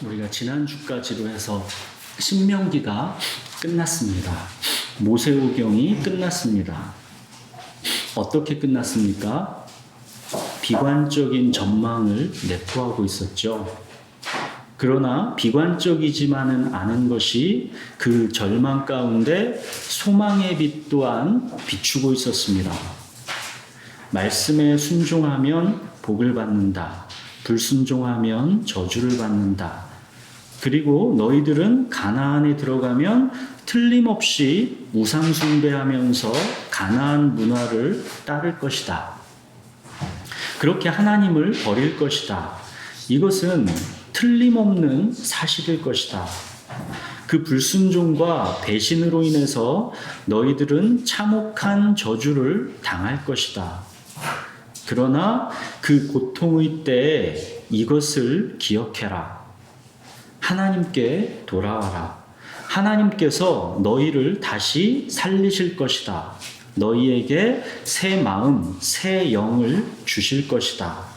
우리가 지난주까지로 해서 신명기가 끝났습니다. 모세오경이 끝났습니다. 어떻게 끝났습니까? 비관적인 전망을 내포하고 있었죠. 그러나 비관적이지만은 않은 것이 그 절망 가운데 소망의 빛 또한 비추고 있었습니다. 말씀에 순종하면 복을 받는다. 불순종하면 저주를 받는다. 그리고 너희들은 가나안에 들어가면 틀림없이 우상 숭배하면서 가나안 문화를 따를 것이다. 그렇게 하나님을 버릴 것이다. 이것은 틀림없는 사실일 것이다. 그 불순종과 배신으로 인해서 너희들은 참혹한 저주를 당할 것이다. 그러나 그 고통의 때에 이것을 기억해라. 하나님께 돌아와라. 하나님께서 너희를 다시 살리실 것이다. 너희에게 새 마음, 새 영을 주실 것이다.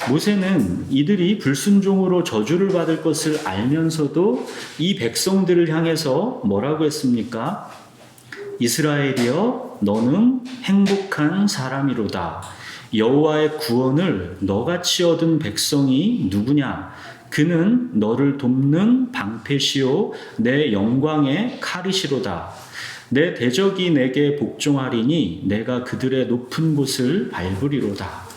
모세는 이들이 불순종으로 저주를 받을 것을 알면서도 이 백성들을 향해서 뭐라고 했습니까? 이스라엘이여, 너는 행복한 사람이로다. 여호와의 구원을 너같이 얻은 백성이 누구냐? 그는 너를 돕는 방패시요 내 영광의 칼이시로다. 내 대적이 내게 복종하리니 내가 그들의 높은 곳을 밟으리로다.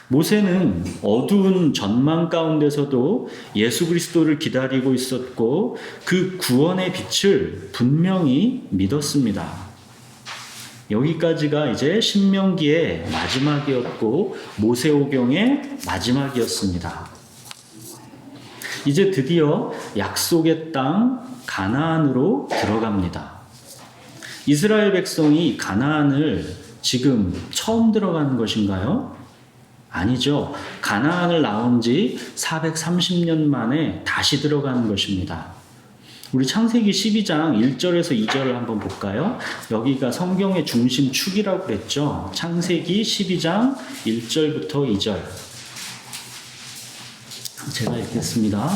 모세는 어두운 전망 가운데서도 예수 그리스도를 기다리고 있었고 그 구원의 빛을 분명히 믿었습니다. 여기까지가 이제 신명기의 마지막이었고 모세오경의 마지막이었습니다. 이제 드디어 약속의 땅 가나안으로 들어갑니다. 이스라엘 백성이 가나안을 지금 처음 들어가는 것인가요? 아니죠. 가나안을 나온 지 430년 만에 다시 들어가는 것입니다. 우리 창세기 12장 1절에서 2절을 한번 볼까요? 여기가 성경의 중심축이라고 그랬죠. 창세기 12장 1절부터 2절. 제가 읽겠습니다.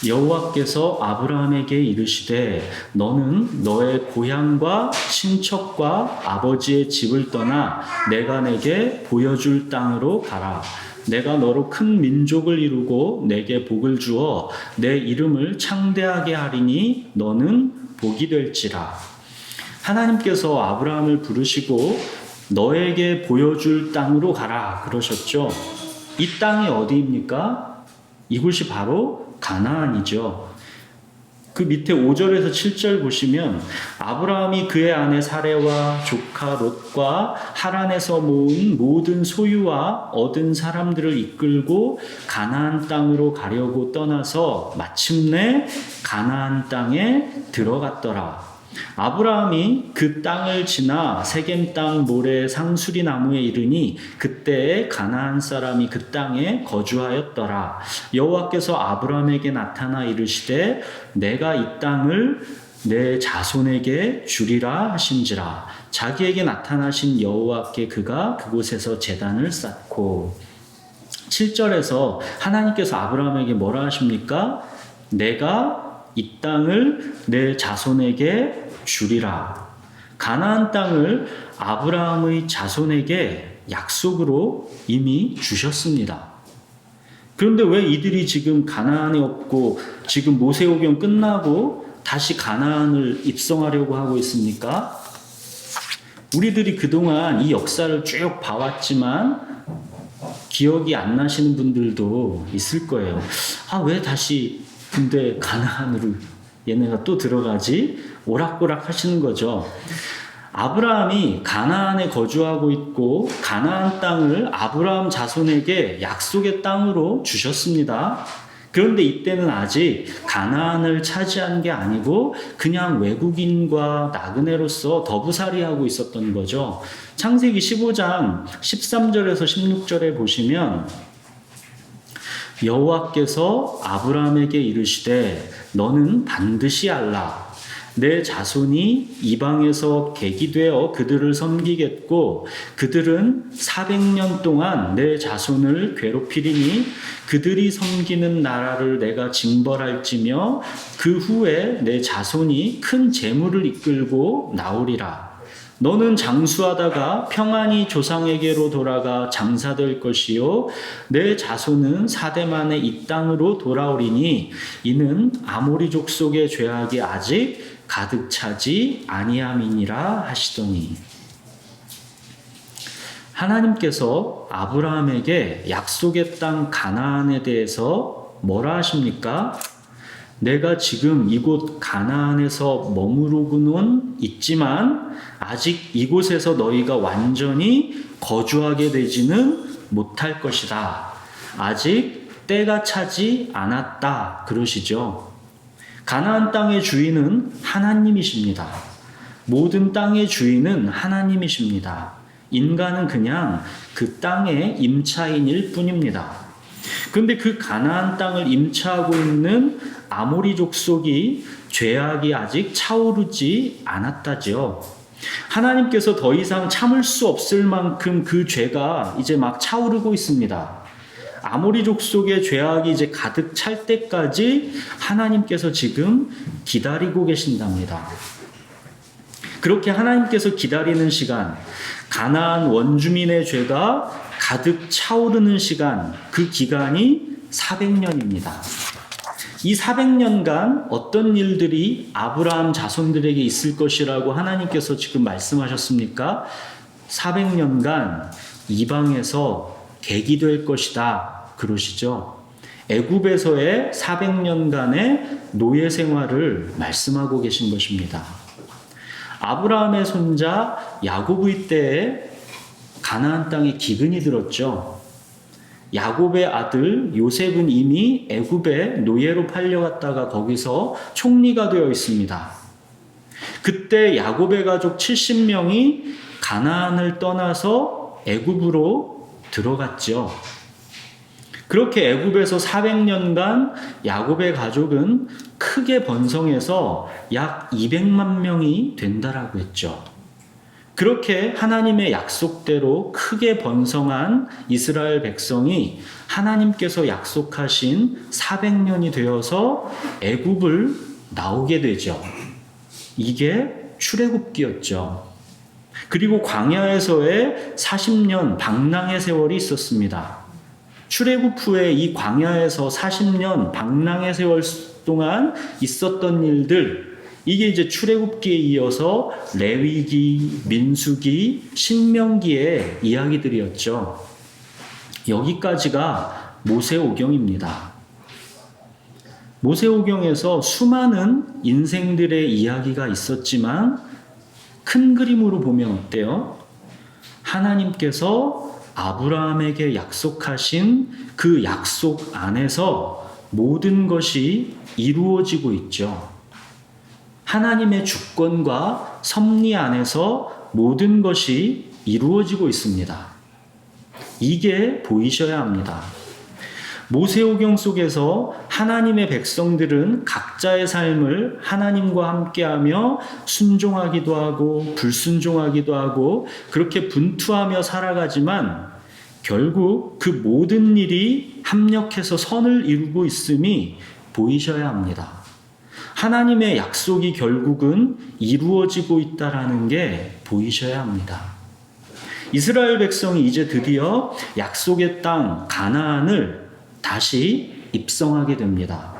여호와께서 아브라함에게 이르시되 너는 너의 고향과 친척과 아버지의 집을 떠나 내가 내게 보여줄 땅으로 가라. 내가 너로 큰 민족을 이루고 내게 복을 주어 내 이름을 창대하게 하리니 너는 복이 될지라. 하나님께서 아브라함을 부르시고 너에게 보여줄 땅으로 가라 그러셨죠. 이 땅이 어디입니까? 이곳이 바로 가나안이죠. 그 밑에 5절에서 7절 보시면 아브라함이 그의 아내 사레와 조카 롯과 하란에서 모은 모든 소유와 얻은 사람들을 이끌고 가나안 땅으로 가려고 떠나서 마침내 가나안 땅에 들어갔더라. 아브라함이 그 땅을 지나 세겜 땅 모래 상수리 나무에 이르니 그때에 가나안 사람이 그 땅에 거주하였더라. 여호와께서 아브라함에게 나타나 이르시되 내가 이 땅을 내 자손에게 주리라 하신지라. 자기에게 나타나신 여호와께 그가 그곳에서 제단을 쌓고. 7절에서 하나님께서 아브라함에게 뭐라 하십니까? 내가 이 땅을 내 자손에게 주리라. 가나안 땅을 아브라함의 자손에게 약속으로 이미 주셨습니다. 그런데 왜 이들이 지금 가나안에 없고 지금 모세오경 끝나고 다시 가나안을 입성하려고 하고 있습니까? 우리들이 그동안 이 역사를 쭉 봐왔지만 기억이 안 나시는 분들도 있을 거예요. 왜 다시 근데 가나안으로 얘네가 또 들어가지? 오락가락 하시는 거죠. 아브라함이 가나안에 거주하고 있고 가나안 땅을 아브라함 자손에게 약속의 땅으로 주셨습니다. 그런데 이때는 아직 가나안을 차지한 게 아니고 그냥 외국인과 나그네로서 더부살이하고 있었던 거죠. 창세기 15장 13절에서 16절에 보시면 여호와께서 아브라함에게 이르시되 너는 반드시 알라. 내 자손이 이방에서 객이되어 그들을 섬기겠고 그들은 400년 동안 내 자손을 괴롭히리니 그들이 섬기는 나라를 내가 징벌할지며 그 후에 내 자손이 큰 재물을 이끌고 나오리라. 너는 장수하다가 평안히 조상에게로 돌아가 장사될 것이요 내 자손은 4대 만에 이 땅으로 돌아오리니 이는 아모리 족속의 죄악이 아직 가득 차지 아니함이니라 하시더니, 하나님께서 아브라함에게 약속의 땅 가나안에 대해서 뭐라 하십니까? 내가 지금 이곳 가나안에서 머무르고는 있지만 아직 이곳에서 너희가 완전히 거주하게 되지는 못할 것이다. 아직 때가 차지 않았다. 그러시죠. 가나안 땅의 주인은 하나님이십니다. 모든 땅의 주인은 하나님이십니다. 인간은 그냥 그 땅의 임차인일 뿐입니다. 그런데 그 가나안 땅을 임차하고 있는 아모리 족속이 죄악이 아직 차오르지 않았다지요. 하나님께서 더 이상 참을 수 없을 만큼 그 죄가 이제 막 차오르고 있습니다. 아모리 족속의 죄악이 이제 가득 찰 때까지 하나님께서 지금 기다리고 계신답니다. 그렇게 하나님께서 기다리는 시간, 가나안 원주민의 죄가 가득 차오르는 시간, 그 기간이 400년입니다. 이 400년간 어떤 일들이 아브라함 자손들에게 있을 것이라고 하나님께서 지금 말씀하셨습니까? 400년간 이방에서 객이 될 것이다. 그러시죠. 애굽에서의 400년간의 노예 생활을 말씀하고 계신 것입니다. 아브라함의 손자 야곱의 때에 가나안 땅에 기근이 들었죠. 야곱의 아들 요셉은 이미 애굽에 노예로 팔려갔다가 거기서 총리가 되어 있습니다. 그때 야곱의 가족 70명이 가나안을 떠나서 애굽으로 들어갔죠. 그렇게 애굽에서 400년간 야곱의 가족은 크게 번성해서 약 200만 명이 된다라고 했죠. 그렇게 하나님의 약속대로 크게 번성한 이스라엘 백성이 하나님께서 약속하신 400년이 되어서 애굽을 나오게 되죠. 이게 출애굽기였죠. 그리고 광야에서의 40년 방랑의 세월이 있었습니다. 출애굽 후에 이 광야에서 40년 방랑의 세월 동안 있었던 일들, 이게 이제 출애굽기에 이어서 레위기, 민수기, 신명기의 이야기들이었죠. 여기까지가 모세오경입니다. 모세오경에서 수많은 인생들의 이야기가 있었지만 큰 그림으로 보면 어때요? 하나님께서 아브라함에게 약속하신 그 약속 안에서 모든 것이 이루어지고 있죠. 하나님의 주권과 섭리 안에서 모든 것이 이루어지고 있습니다. 이게 보이셔야 합니다. 모세오경 속에서 하나님의 백성들은 각자의 삶을 하나님과 함께하며 순종하기도 하고 불순종하기도 하고 그렇게 분투하며 살아가지만 결국 그 모든 일이 합력해서 선을 이루고 있음이 보이셔야 합니다. 하나님의 약속이 결국은 이루어지고 있다라는 게 보이셔야 합니다. 이스라엘 백성이 이제 드디어 약속의 땅 가나안을 다시 입성하게 됩니다.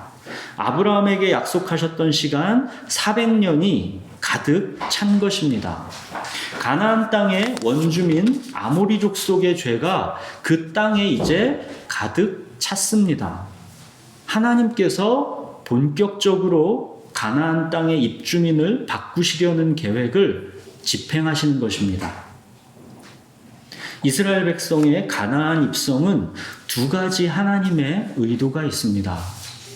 아브라함에게 약속하셨던 시간 400년이 가득 찬 것입니다. 가나안 땅의 원주민 아모리 족속의 죄가 그 땅에 이제 가득 찼습니다. 하나님께서 본격적으로 가나안 땅의 입주민을 바꾸시려는 계획을 집행하시는 것입니다. 이스라엘 백성의 가나안 입성은 두 가지 하나님의 의도가 있습니다.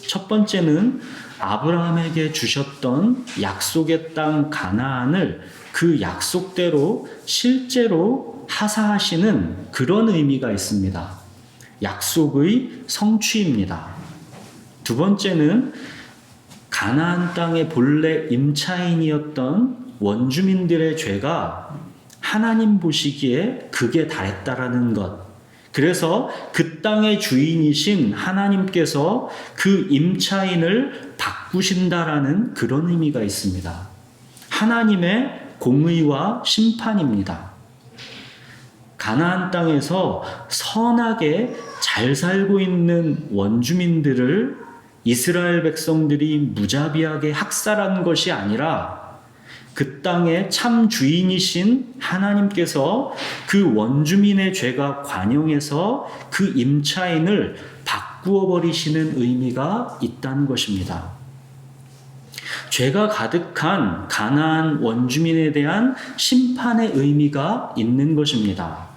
첫 번째는 아브라함에게 주셨던 약속의 땅 가나안을 그 약속대로 실제로 하사하시는 그런 의미가 있습니다. 약속의 성취입니다. 두 번째는 가나안 땅의 본래 임차인이었던 원주민들의 죄가 하나님 보시기에 극에 달했다라는 것. 그래서 그 땅의 주인이신 하나님께서 그 임차인을 바꾸신다라는 그런 의미가 있습니다. 하나님의 공의와 심판입니다. 가나안 땅에서 선하게 잘 살고 있는 원주민들을 이스라엘 백성들이 무자비하게 학살한 것이 아니라 그 땅의 참 주인이신 하나님께서 그 원주민의 죄가 관영해서 그 임차인을 바꾸어 버리시는 의미가 있다는 것입니다. 죄가 가득한 가나안 원주민에 대한 심판의 의미가 있는 것입니다.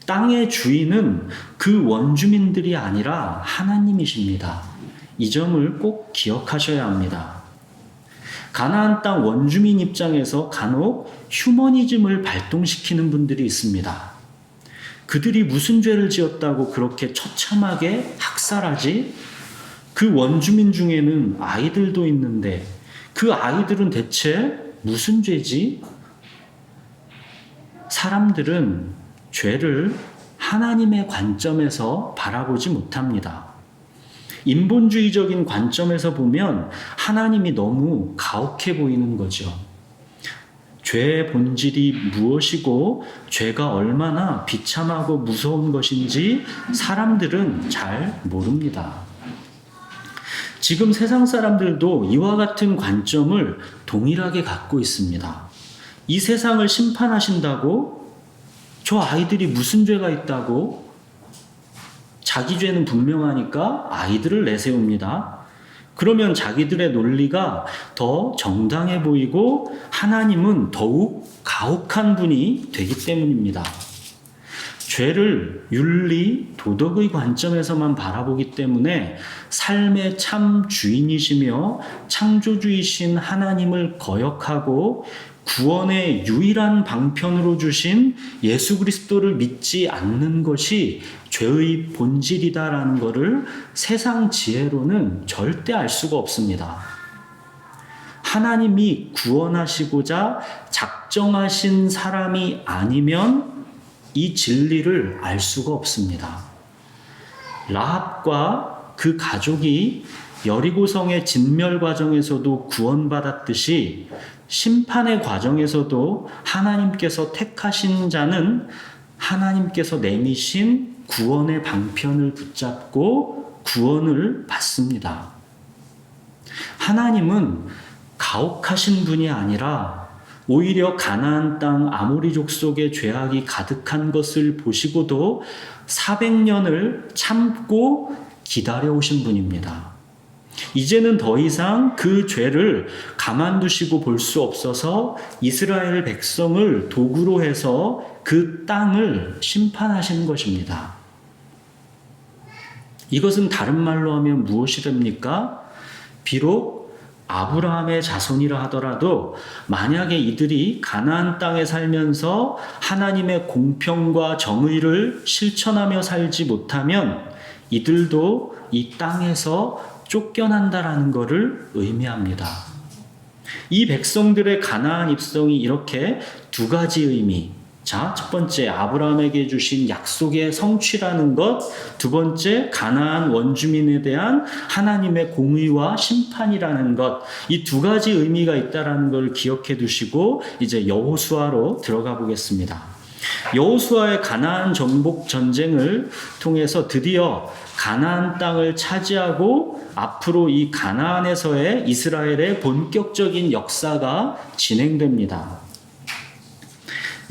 땅의 주인은 그 원주민들이 아니라 하나님이십니다. 이 점을 꼭 기억하셔야 합니다. 가나안 땅 원주민 입장에서 간혹 휴머니즘을 발동시키는 분들이 있습니다. 그들이 무슨 죄를 지었다고 그렇게 처참하게 학살하지? 그 원주민 중에는 아이들도 있는데 그 아이들은 대체 무슨 죄지? 사람들은 죄를 하나님의 관점에서 바라보지 못합니다. 인본주의적인 관점에서 보면 하나님이 너무 가혹해 보이는 거죠. 죄의 본질이 무엇이고 죄가 얼마나 비참하고 무서운 것인지 사람들은 잘 모릅니다. 지금 세상 사람들도 이와 같은 관점을 동일하게 갖고 있습니다. 이 세상을 심판하신다고? 저 아이들이 무슨 죄가 있다고? 자기 죄는 분명하니까 아이들을 내세웁니다. 그러면 자기들의 논리가 더 정당해 보이고 하나님은 더욱 가혹한 분이 되기 때문입니다. 죄를 윤리, 도덕의 관점에서만 바라보기 때문에 삶의 참 주인이시며 창조주이신 하나님을 거역하고 구원의 유일한 방편으로 주신 예수 그리스도를 믿지 않는 것이 죄의 본질이다라는 것을 세상 지혜로는 절대 알 수가 없습니다. 하나님이 구원하시고자 작정하신 사람이 아니면 이 진리를 알 수가 없습니다. 라합과 그 가족이 여리고성의 진멸 과정에서도 구원받았듯이 심판의 과정에서도 하나님께서 택하신 자는 하나님께서 내미신 구원의 방편을 붙잡고 구원을 받습니다. 하나님은 가혹하신 분이 아니라 오히려 가나안 땅 아모리 족속의 죄악이 가득한 것을 보시고도 400년을 참고 기다려오신 분입니다. 이제는 더 이상 그 죄를 가만두시고 볼 수 없어서 이스라엘 백성을 도구로 해서 그 땅을 심판하시는 것입니다. 이것은 다른 말로 하면 무엇이 됩니까? 비록 아브라함의 자손이라 하더라도 만약에 이들이 가나안 땅에 살면서 하나님의 공평과 정의를 실천하며 살지 못하면 이들도 이 땅에서 쫓겨난다라는 것을 의미합니다. 이 백성들의 가나안 입성이 이렇게 두 가지 의미. 자, 첫 번째 아브라함에게 주신 약속의 성취라는 것, 두 번째 가나안 원주민에 대한 하나님의 공의와 심판이라는 것, 이 두 가지 의미가 있다라는 걸 기억해 두시고 이제 여호수아로 들어가 보겠습니다. 여호수아의 가나안 정복 전쟁을 통해서 드디어 가나안 땅을 차지하고 앞으로 이 가나안에서의 이스라엘의 본격적인 역사가 진행됩니다.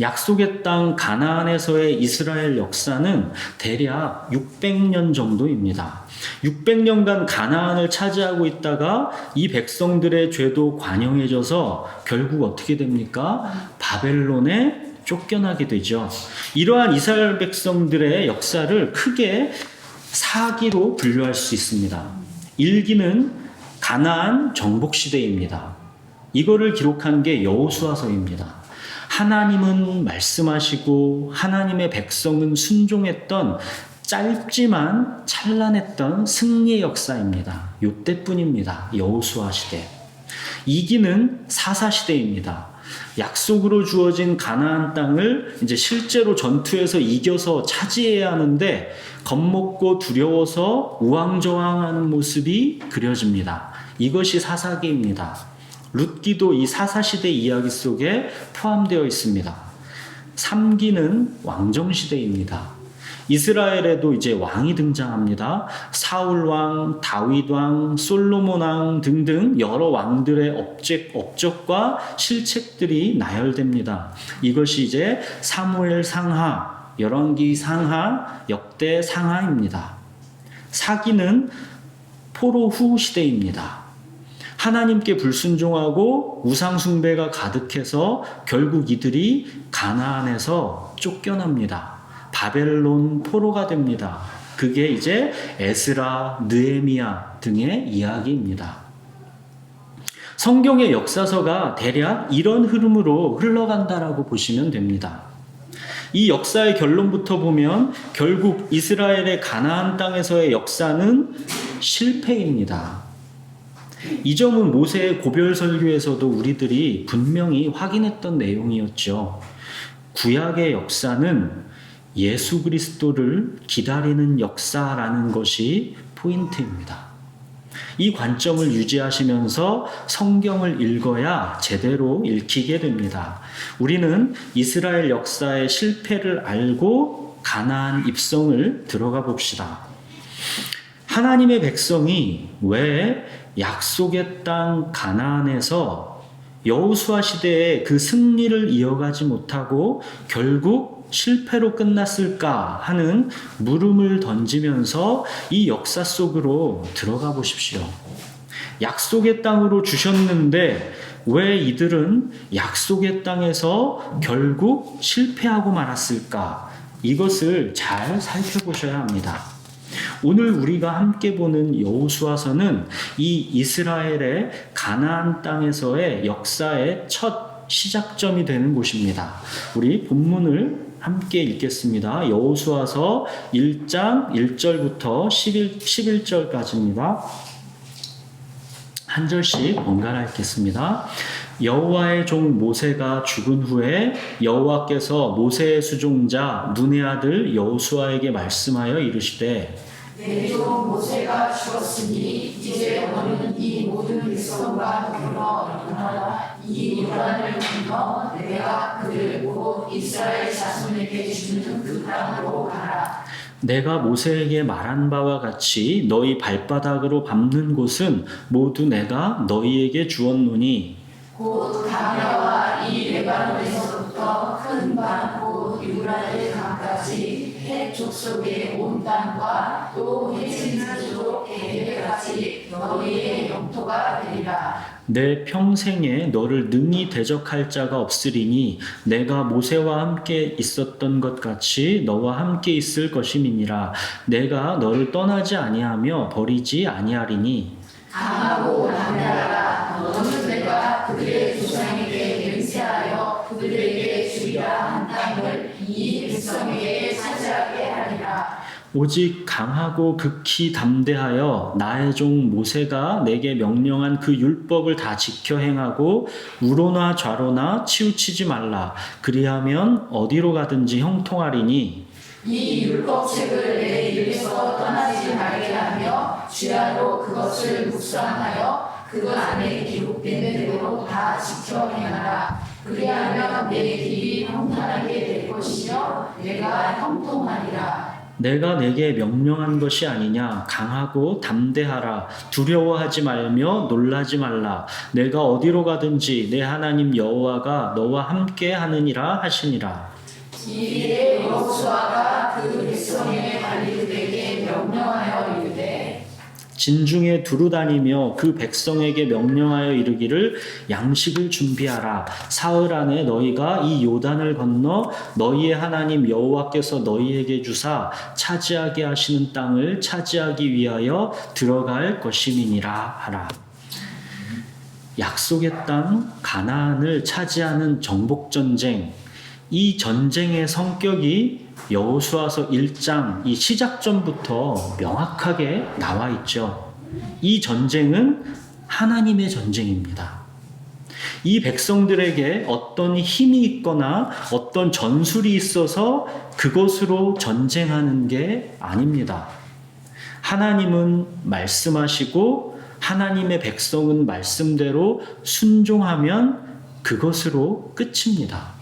약속의 땅 가나안에서의 이스라엘 역사는 대략 600년 정도입니다. 600년간 가나안을 차지하고 있다가 이 백성들의 죄도 관영해져서 결국 어떻게 됩니까? 바벨론에 쫓겨나게 되죠. 이러한 이스라엘 백성들의 역사를 크게 4기로 분류할 수 있습니다. 1기는 가나안 정복 시대입니다. 이거를 기록한 게 여호수아서입니다. 하나님은 말씀하시고 하나님의 백성은 순종했던 짧지만 찬란했던 승리의 역사입니다. 요때뿐입니다. 여호수아 시대. 이기는 사사 시대입니다. 약속으로 주어진 가나안 땅을 이제 실제로 전투에서 이겨서 차지해야 하는데 겁먹고 두려워서 우왕좌왕하는 모습이 그려집니다. 이것이 사사기입니다. 룻기도 이 사사시대 이야기 속에 포함되어 있습니다. 3기는 왕정시대입니다. 이스라엘에도 이제 왕이 등장합니다. 사울왕, 다윗왕, 솔로몬왕 등등 여러 왕들의 업적과 실책들이 나열됩니다. 이것이 이제 사무엘 상하, 열왕기 상하, 역대 상하입니다. 4기는 포로 후 시대입니다. 하나님께 불순종하고 우상숭배가 가득해서 결국 이들이 가나안에서 쫓겨납니다. 바벨론 포로가 됩니다. 그게 이제 에스라, 느헤미야 등의 이야기입니다. 성경의 역사서가 대략 이런 흐름으로 흘러간다라고 보시면 됩니다. 이 역사의 결론부터 보면 결국 이스라엘의 가나안 땅에서의 역사는 실패입니다. 이 점은 모세의 고별 설교에서도 우리들이 분명히 확인했던 내용이었죠. 구약의 역사는 예수 그리스도를 기다리는 역사라는 것이 포인트입니다. 이 관점을 유지하시면서 성경을 읽어야 제대로 읽히게 됩니다. 우리는 이스라엘 역사의 실패를 알고 가나안 입성을 들어가 봅시다. 하나님의 백성이 왜 약속의 땅 가나안에서 여호수아 시대에 그 승리를 이어가지 못하고 결국 실패로 끝났을까 하는 물음을 던지면서 이 역사 속으로 들어가 보십시오. 약속의 땅으로 주셨는데 왜 이들은 약속의 땅에서 결국 실패하고 말았을까? 이것을 잘 살펴보셔야 합니다. 오늘 우리가 함께 보는 여호수아서는 이 이스라엘의 가나안 땅에서의 역사의 첫 시작점이 되는 곳입니다. 우리 본문을 함께 읽겠습니다. 여호수아서 1장 1절부터 11절까지입니다. 한 절씩 번갈아 읽겠습니다. 여호와의 종 모세가 죽은 후에 여호와께서 모세의 수종자 눈의 아들 여호수아에게 말씀하여 이르시되 내 종 모세가 죽었으니 이제 너는 이 모든 백성과 더불어 일어나라. 이 요단을 건너 내가 그를 곧 이스라엘 자손에게 주는 그 땅으로 가라. 내가 모세에게 말한 바와 같이 너희 발바닥으로 밟는 곳은 모두 내가 너희에게 주었노니 곧 가나와 이 레바논에서부터 큰 강 곧 유브라데 강까지 헷 족속의 온 땅과 또 해진수족 에베까지 너희의 영토가 되리라. 내 평생에 너를 능히 대적할 자가 없으리니 내가 모세와 함께 있었던 것 같이 너와 함께 있을 것임이니라. 내가 너를 떠나지 아니하며 버리지 아니하리니 강하고 담대하라. 너는 내가 그들의 조상에게 맹세하여 그들에게 주리라 한 땅을 이 백성에게 차지하게 하리라. 오직 강하고 극히 담대하여 나의 종 모세가 내게 명령한 그 율법을 다 지켜 행하고 우로나 좌로나 치우치지 말라. 그리하면 어디로 가든지 형통하리니 이 율법책을 내 입에서 떠나지 말게 하며 주야로 그것을 묵상하여 그것 안에 기록된 대로 다 지켜 행하라. 그리하면 내 길이 평탄하게 될 것이며 내가 형통하리라. 내가 내게 명령한 것이 아니냐. 강하고 담대하라. 두려워하지 말며 놀라지 말라. 내가 어디로 가든지 내 하나님 여호와가 너와 함께 하느니라 하시니라. 이에 여호수아가 그 백성의 관리들에게 명령하여 이르되 진중에 두루 다니며 그 백성에게 명령하여 이르기를 양식을 준비하라. 사흘 안에 너희가 이 요단을 건너 너희의 하나님 여호와께서 너희에게 주사 차지하게 하시는 땅을 차지하기 위하여 들어갈 것임이니라 하라. 약속의 땅 가나안을 차지하는 정복전쟁, 이 전쟁의 성격이 여호수아서 1장 이 시작전부터 명확하게 나와 있죠. 이 전쟁은 하나님의 전쟁입니다. 이 백성들에게 어떤 힘이 있거나 어떤 전술이 있어서 그것으로 전쟁하는 게 아닙니다. 하나님은 말씀하시고 하나님의 백성은 말씀대로 순종하면 그것으로 끝입니다.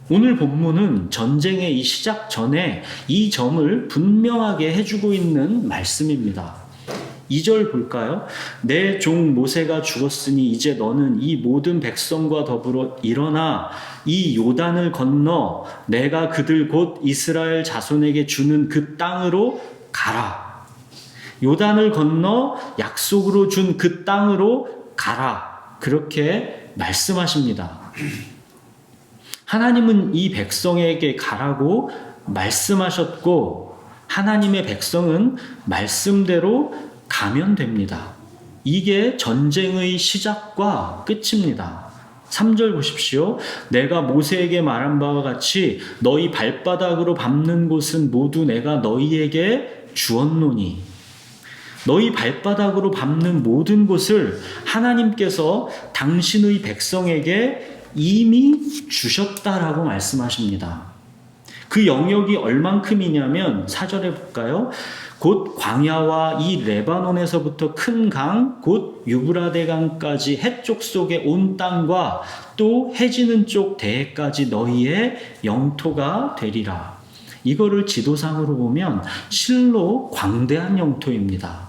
오늘 본문은 전쟁의 이 시작 전에 이 점을 분명하게 해주고 있는 말씀입니다. 2절 볼까요? 내 종 모세가 죽었으니 이제 너는 이 모든 백성과 더불어 일어나 이 요단을 건너 내가 그들 곧 이스라엘 자손에게 주는 그 땅으로 가라. 요단을 건너 약속으로 준 그 땅으로 가라. 그렇게 말씀하십니다. 하나님은 이 백성에게 가라고 말씀하셨고 하나님의 백성은 말씀대로 가면 됩니다. 이게 전쟁의 시작과 끝입니다. 3절 보십시오. 내가 모세에게 말한 바와 같이 너희 발바닥으로 밟는 곳은 모두 내가 너희에게 주었노니 너희 발바닥으로 밟는 모든 곳을 하나님께서 당신의 백성에게 이미 주셨다라고 말씀하십니다. 그 영역이 얼만큼이냐면 4절에 볼까요? 곧 광야와 이 레바논에서부터 큰 강, 곧 유브라데 강까지 해쪽 속의 온 땅과 또 해지는 쪽 대해까지 너희의 영토가 되리라. 이거를 지도상으로 보면 실로 광대한 영토입니다.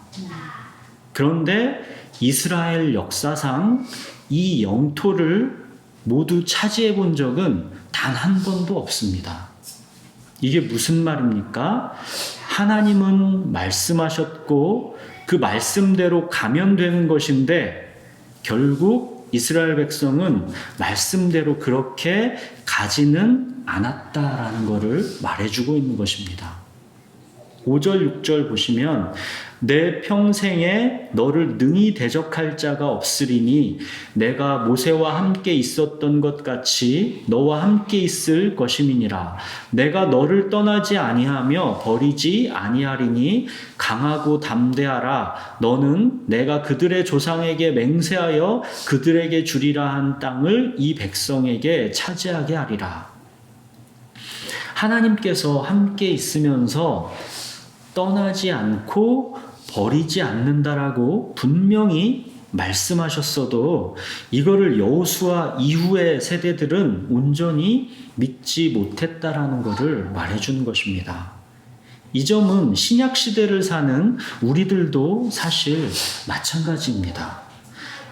그런데 이스라엘 역사상 이 영토를 모두 차지해 본 적은 단 한 번도 없습니다. 이게 무슨 말입니까? 하나님은 말씀하셨고 그 말씀대로 가면 되는 것인데 결국 이스라엘 백성은 말씀대로 그렇게 가지는 않았다라는 것을 말해주고 있는 것입니다. 5절, 6절 보시면 내 평생에 너를 능히 대적할 자가 없으리니 내가 모세와 함께 있었던 것 같이 너와 함께 있을 것임이니라. 내가 너를 떠나지 아니하며 버리지 아니하리니 강하고 담대하라. 너는 내가 그들의 조상에게 맹세하여 그들에게 주리라 한 땅을 이 백성에게 차지하게 하리라. 하나님께서 함께 있으면서 떠나지 않고 버리지 않는다라고 분명히 말씀하셨어도 이거를 여호수아 이후의 세대들은 온전히 믿지 못했다라는 것을 말해주는 것입니다. 이 점은 신약 시대를 사는 우리들도 사실 마찬가지입니다.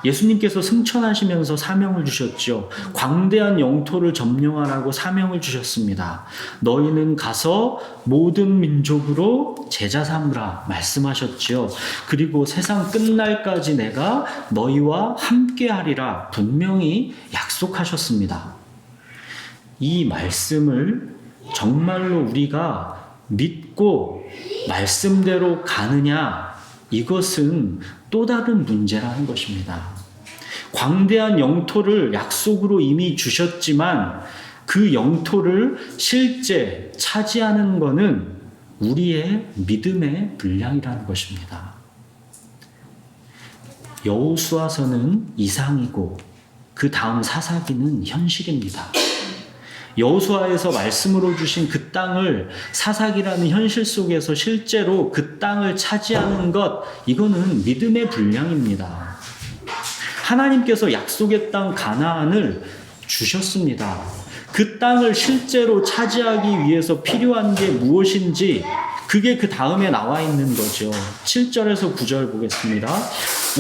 예수님께서 승천하시면서 사명을 주셨죠. 광대한 영토를 점령하라고 사명을 주셨습니다. 너희는 가서 모든 민족으로 제자 삼으라 말씀하셨죠. 그리고 세상 끝날까지 내가 너희와 함께하리라 분명히 약속하셨습니다. 이 말씀을 정말로 우리가 믿고 말씀대로 가느냐, 이것은 또 다른 문제라는 것입니다. 광대한 영토를 약속으로 이미 주셨지만 그 영토를 실제 차지하는 것은 우리의 믿음의 분량이라는 것입니다. 여호수아서는 이상이고 그 다음 사사기는 현실입니다. 여호수아에서 말씀으로 주신 그 땅을 사사기라는 현실 속에서 실제로 그 땅을 차지하는 것, 이거는 믿음의 분량입니다. 하나님께서 약속의 땅 가나안을 주셨습니다. 그 땅을 실제로 차지하기 위해서 필요한 게 무엇인지 그게 그 다음에 나와 있는 거죠. 7절에서 9절 보겠습니다.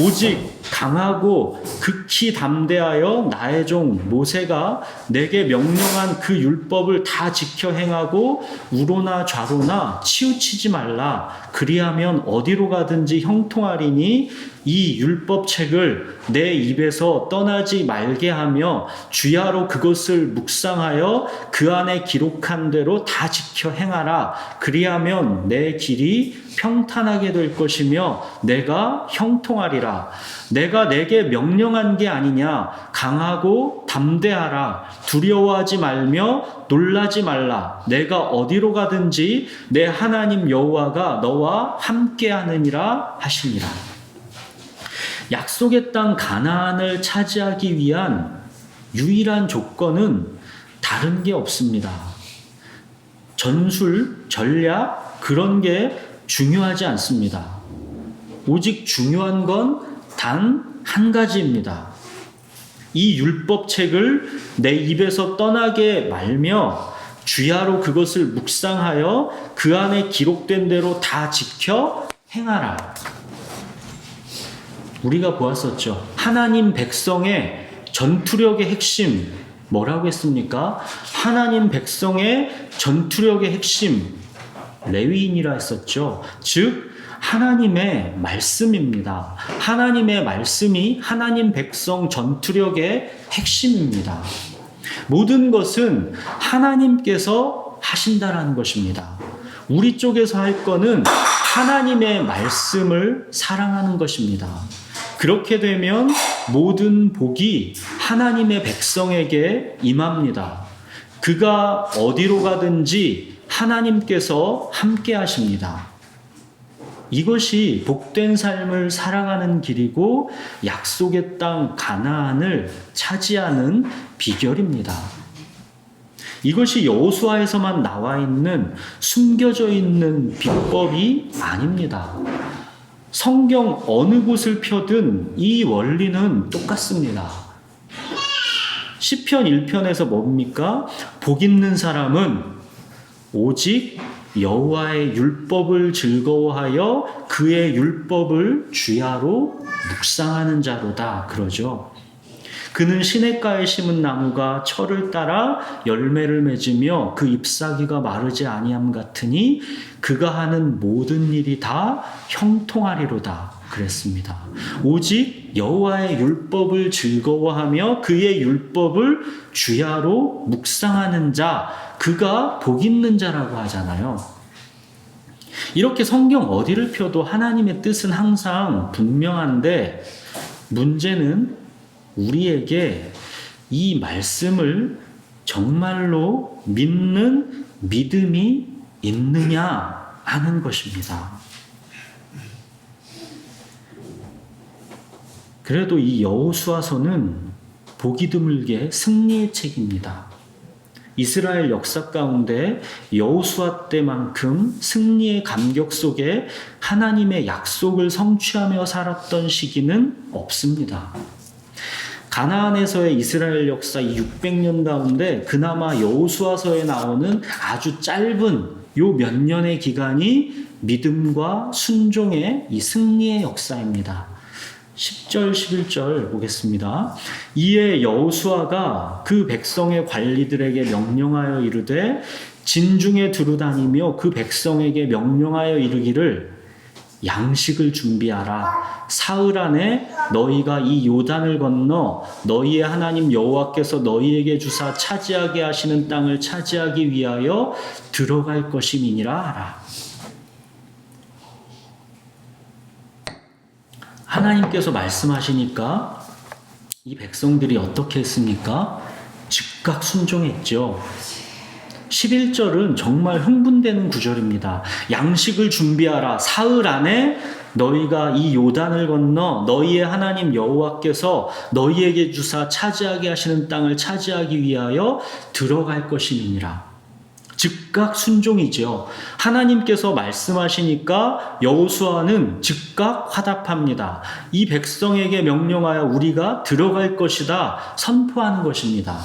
오직 강하고 극히 담대하여 나의 종 모세가 내게 명령한 그 율법을 다 지켜 행하고 우로나 좌로나 치우치지 말라. 그리하면 어디로 가든지 형통하리니 이 율법책을 내 입에서 떠나지 말게 하며 주야로 그것을 묵상하여 그 안에 기록한 대로 다 지켜 행하라. 그리하면 내 길이 평탄하게 될 것이며 내가 형통하리라. 아들아, 내가 내게 명령한 게 아니냐? 강하고 담대하라. 두려워하지 말며 놀라지 말라. 내가 어디로 가든지 내 하나님 여호와가 너와 함께하느니라 하시니라. 약속의 땅 가나안을 차지하기 위한 유일한 조건은 다른 게 없습니다. 전술, 전략 그런 게 중요하지 않습니다. 오직 중요한 건 단 한 가지입니다. 이 율법책을 내 입에서 떠나게 말며 주야로 그것을 묵상하여 그 안에 기록된 대로 다 지켜 행하라. 우리가 보았었죠. 하나님 백성의 전투력의 핵심 뭐라고 했습니까? 하나님 백성의 전투력의 핵심 레위인이라 했었죠. 즉 하나님의 말씀입니다. 하나님의 말씀이 하나님 백성 전투력의 핵심입니다. 모든 것은 하나님께서 하신다라는 것입니다. 우리 쪽에서 할 거는 하나님의 말씀을 사랑하는 것입니다. 그렇게 되면 모든 복이 하나님의 백성에게 임합니다. 그가 어디로 가든지 하나님께서 함께 하십니다. 이것이 복된 삶을 살아가는 길이고 약속의 땅 가나안을 차지하는 비결입니다. 이것이 여호수아에서만 나와 있는 숨겨져 있는 비법이 아닙니다. 성경 어느 곳을 펴든 이 원리는 똑같습니다. 시편 1편에서 뭡니까? 복 있는 사람은 오직 여호와의 율법을 즐거워하여 그의 율법을 주야로 묵상하는 자로다 그러죠. 그는 시냇가에 심은 나무가 철을 따라 열매를 맺으며 그 잎사귀가 마르지 아니함 같으니 그가 하는 모든 일이 다 형통하리로다 그랬습니다. 오직 여호와의 율법을 즐거워하며 그의 율법을 주야로 묵상하는 자, 그가 복 있는 자라고 하잖아요. 이렇게 성경 어디를 펴도 하나님의 뜻은 항상 분명한데 문제는 우리에게 이 말씀을 정말로 믿는 믿음이 있느냐 하는 것입니다. 그래도 이 여호수아서는 보기 드물게 승리의 책입니다. 이스라엘 역사 가운데 여호수아 때만큼 승리의 감격 속에 하나님의 약속을 성취하며 살았던 시기는 없습니다. 가나안에서의 이스라엘 역사 이 600년 가운데 그나마 여호수아서에 나오는 아주 짧은 요 몇 년의 기간이 믿음과 순종의 이 승리의 역사입니다. 10절, 11절 보겠습니다. 이에 여호수아가 그 백성의 관리들에게 명령하여 이르되 진중에 두루 다니며 그 백성에게 명령하여 이르기를 양식을 준비하라. 사흘 안에 너희가 이 요단을 건너 너희의 하나님 여호와께서 너희에게 주사 차지하게 하시는 땅을 차지하기 위하여 들어갈 것임이니라 하라. 하나님께서 말씀하시니까 이 백성들이 어떻게 했습니까? 즉각 순종했죠. 11절은 정말 흥분되는 구절입니다. 양식을 준비하라. 사흘 안에 너희가 이 요단을 건너 너희의 하나님 여호와께서 너희에게 주사 차지하게 하시는 땅을 차지하기 위하여 들어갈 것임이니라. 즉각 순종이죠. 하나님께서 말씀하시니까 여호수아는 즉각 화답합니다. 이 백성에게 명령하여 우리가 들어갈 것이다 선포하는 것입니다.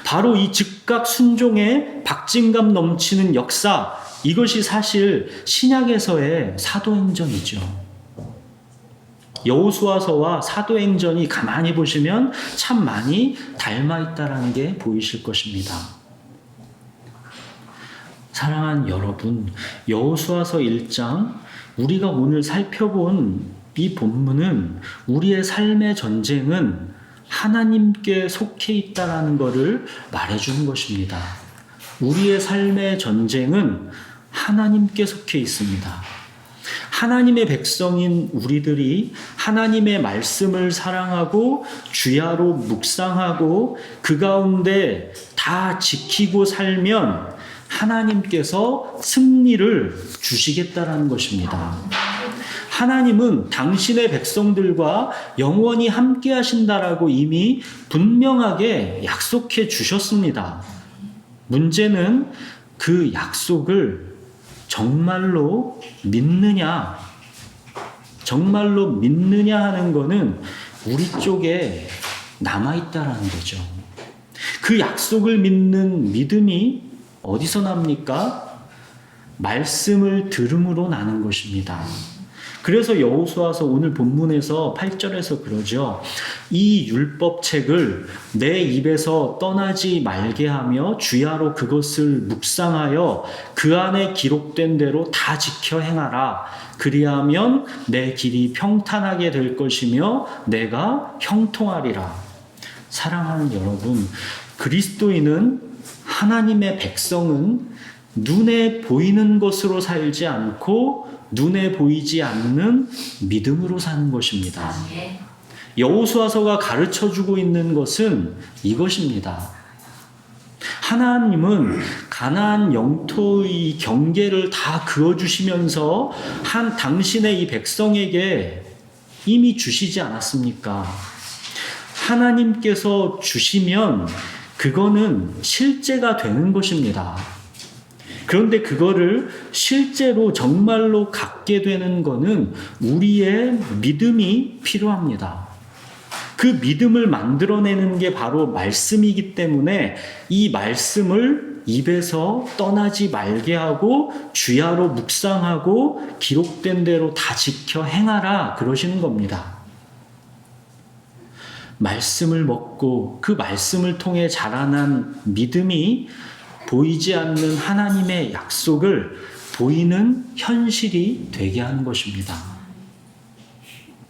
바로 이 즉각 순종의 박진감 넘치는 역사, 이것이 사실 신약에서의 사도행전이죠. 여호수아서와 사도행전이 가만히 보시면 참 많이 닮아있다는 게 보이실 것입니다. 사랑하는 여러분, 여호수아서 1장 우리가 오늘 살펴본 이 본문은 우리의 삶의 전쟁은 하나님께 속해 있다라는 것을 말해주는 것입니다. 우리의 삶의 전쟁은 하나님께 속해 있습니다. 하나님의 백성인 우리들이 하나님의 말씀을 사랑하고 주야로 묵상하고 그 가운데 다 지키고 살면 하나님께서 승리를 주시겠다라는 것입니다. 하나님은 당신의 백성들과 영원히 함께 하신다라고 이미 분명하게 약속해 주셨습니다. 문제는 그 약속을 정말로 믿느냐 하는 거는 우리 쪽에 남아있다라는 거죠. 그 약속을 믿는 믿음이 어디서 납니까? 말씀을 들음으로 나는 것입니다. 그래서 여호수아서 오늘 본문에서 8절에서 그러죠. 이 율법책을 내 입에서 떠나지 말게 하며 주야로 그것을 묵상하여 그 안에 기록된 대로 다 지켜 행하라. 그리하면 내 길이 평탄하게 될 것이며 내가 형통하리라. 사랑하는 여러분, 그리스도인은 하나님의 백성은 눈에 보이는 것으로 살지 않고 눈에 보이지 않는 믿음으로 사는 것입니다. 여호수아서가 가르쳐주고 있는 것은 이것입니다. 하나님은 가나안 영토의 경계를 다 그어주시면서 당신의 이 백성에게 이미 주시지 않았습니까? 하나님께서 주시면 그거는 실제가 되는 것입니다. 그런데 그거를 실제로 정말로 갖게 되는 거는 우리의 믿음이 필요합니다. 그 믿음을 만들어내는 게 바로 말씀이기 때문에 이 말씀을 입에서 떠나지 말게 하고 주야로 묵상하고 기록된 대로 다 지켜 행하라 그러시는 겁니다. 말씀을 먹고 그 말씀을 통해 자라난 믿음이 보이지 않는 하나님의 약속을 보이는 현실이 되게 하는 것입니다.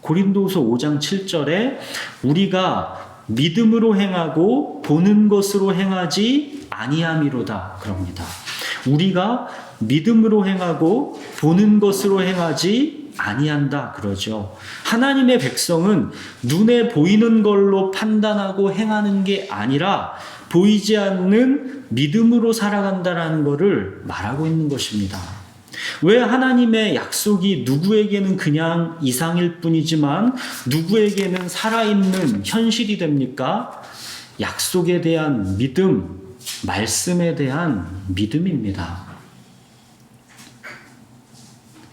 고린도후서 5장 7절에 우리가 믿음으로 행하고 보는 것으로 행하지 아니함이로다 그럽니다. 우리가 믿음으로 행하고 보는 것으로 행하지 아니한다 그러죠. 하나님의 백성은 눈에 보이는 걸로 판단하고 행하는 게 아니라 보이지 않는 믿음으로 살아간다라는 것을 말하고 있는 것입니다. 왜 하나님의 약속이 누구에게는 그냥 이상일 뿐이지만 누구에게는 살아있는 현실이 됩니까? 약속에 대한 믿음, 말씀에 대한 믿음입니다.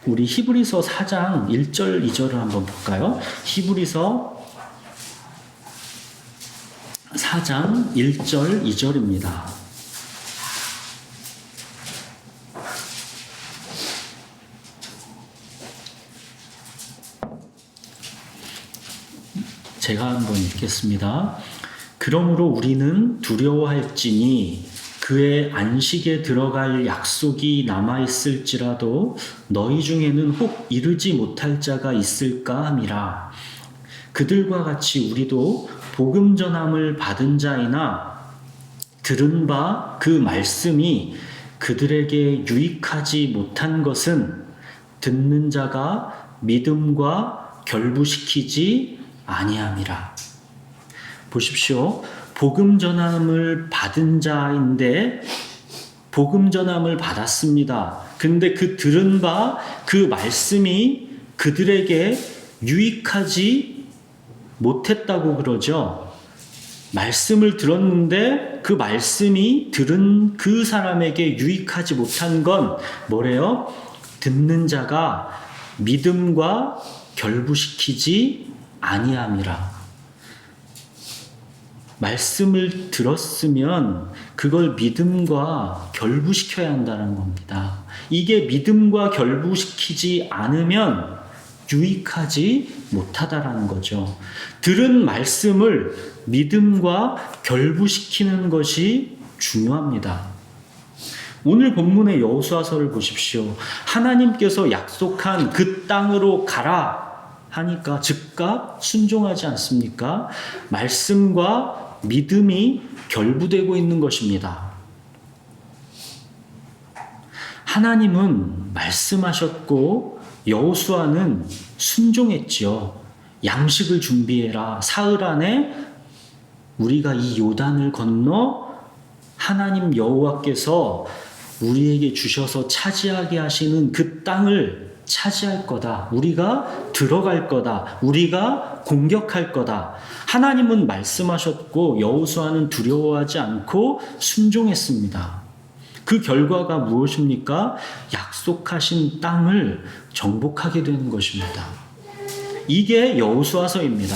우리 히브리서 4장 1절, 2절을 한번 볼까요? 히브리서 4장 1절, 2절입니다. 제가 한번 읽겠습니다. 그러므로 우리는 두려워할지니 그의 안식에 들어갈 약속이 남아있을지라도 너희 중에는 혹 이르지 못할 자가 있을까 함이라. 그들과 같이 우리도 복음 전함을 받은 자이나 들은 바 그 말씀이 그들에게 유익하지 못한 것은 듣는 자가 믿음과 결부시키지 아니함이라. 보십시오. 복음 전함을 받은 자인데 복음 전함을 받았습니다. 근데 그 들은 바 그 말씀이 그들에게 유익하지 못했다고 그러죠. 말씀을 들었는데 그 말씀이 들은 그 사람에게 유익하지 못한 건 뭐래요? 듣는 자가 믿음과 결부시키지 아니함이라. 말씀을 들었으면 그걸 믿음과 결부시켜야 한다는 겁니다. 이게 믿음과 결부시키지 않으면 유익하지 못하다라는 거죠. 들은 말씀을 믿음과 결부시키는 것이 중요합니다. 오늘 본문의 여호수아서를 보십시오. 하나님께서 약속한 그 땅으로 가라 하니까 즉각 순종하지 않습니까? 말씀과 믿음이 결부되고 있는 것입니다. 하나님은 말씀하셨고 여호수아는 순종했지요. 양식을 준비해라. 사흘 안에 우리가 이 요단을 건너 하나님 여호와께서 우리에게 주셔서 차지하게 하시는 그 땅을 차지할 거다. 우리가 들어갈 거다. 우리가 공격할 거다. 하나님은 말씀하셨고 여호수아는 두려워하지 않고 순종했습니다. 그 결과가 무엇입니까? 약속하신 땅을 정복하게 되는 것입니다. 이게 여호수아서입니다.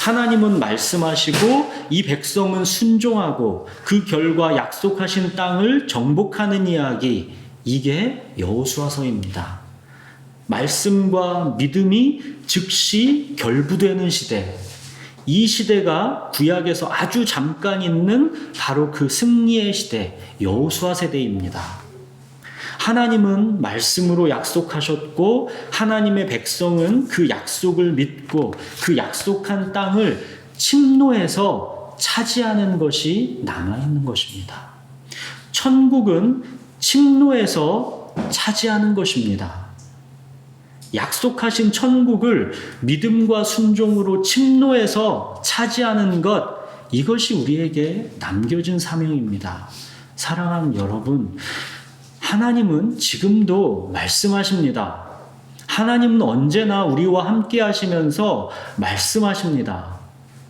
하나님은 말씀하시고 이 백성은 순종하고 그 결과 약속하신 땅을 정복하는 이야기, 이게 여호수아서입니다. 말씀과 믿음이 즉시 결부되는 시대, 이 시대가 구약에서 아주 잠깐 있는 바로 그 승리의 시대, 여호수아 세대입니다. 하나님은 말씀으로 약속하셨고 하나님의 백성은 그 약속을 믿고 그 약속한 땅을 침노해서 차지하는 것이 남아있는 것입니다. 천국은 침노해서 차지하는 것입니다. 약속하신 천국을 믿음과 순종으로 침노해서 차지하는 것, 이것이 우리에게 남겨진 사명입니다. 사랑하는 여러분, 하나님은 지금도 말씀하십니다. 하나님은 언제나 우리와 함께 하시면서 말씀하십니다.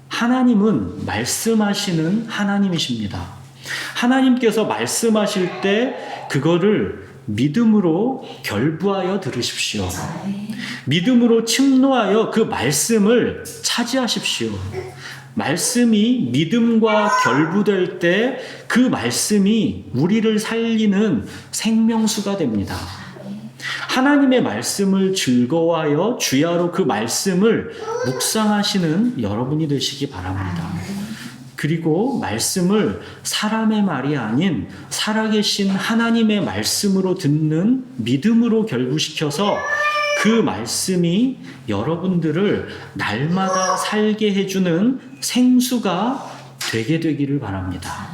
하나님은 말씀하시는 하나님이십니다. 하나님께서 말씀하실 때 그거를 믿음으로 결부하여 들으십시오. 믿음으로 침노하여 그 말씀을 차지하십시오. 말씀이 믿음과 결부될 때 그 말씀이 우리를 살리는 생명수가 됩니다. 하나님의 말씀을 즐거워하여 주야로 그 말씀을 묵상하시는 여러분이 되시기 바랍니다. 그리고 말씀을 사람의 말이 아닌 살아계신 하나님의 말씀으로 듣는 믿음으로 결부시켜서 그 말씀이 여러분들을 날마다 살게 해주는 생수가 되게 되기를 바랍니다.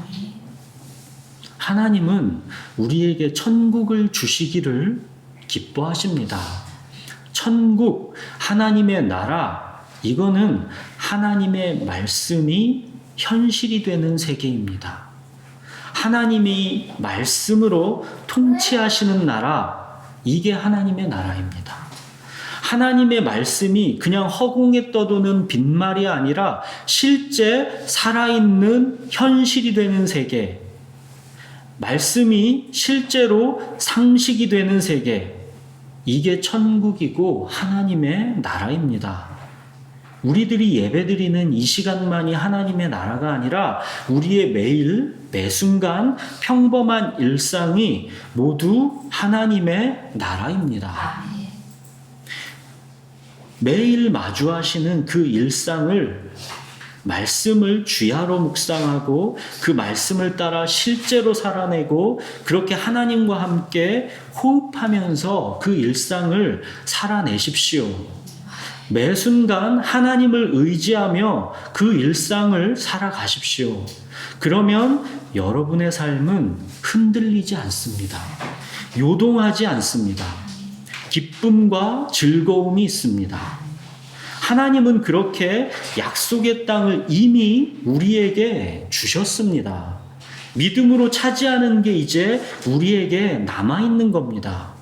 하나님은 우리에게 천국을 주시기를 기뻐하십니다. 천국, 하나님의 나라, 이거는 하나님의 말씀이 현실이 되는 세계입니다. 하나님이 말씀으로 통치하시는 나라, 이게 하나님의 나라입니다. 하나님의 말씀이 그냥 허공에 떠도는 빈말이 아니라 실제 살아있는 현실이 되는 세계, 말씀이 실제로 상식이 되는 세계, 이게 천국이고 하나님의 나라입니다. 우리들이 예배드리는 이 시간만이 하나님의 나라가 아니라 우리의 매일, 매순간 평범한 일상이 모두 하나님의 나라입니다. 매일 마주하시는 그 일상을, 말씀을 주야로 묵상하고 그 말씀을 따라 실제로 살아내고 그렇게 하나님과 함께 호흡하면서 그 일상을 살아내십시오. 매 순간 하나님을 의지하며 그 일상을 살아가십시오. 그러면 여러분의 삶은 흔들리지 않습니다. 요동하지 않습니다. 기쁨과 즐거움이 있습니다. 하나님은 그렇게 약속의 땅을 이미 우리에게 주셨습니다. 믿음으로 차지하는 게 이제 우리에게 남아있는 겁니다.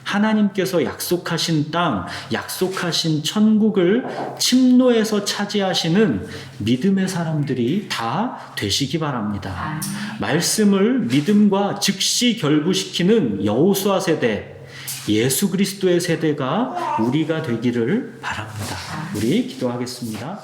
하나님께서 약속하신 땅, 약속하신 천국을 침노해서 차지하시는 믿음의 사람들이 다 되시기 바랍니다. 말씀을 믿음과 즉시 결부시키는 여호수아 세대, 예수 그리스도의 세대가 우리가 되기를 바랍니다. 우리 기도하겠습니다.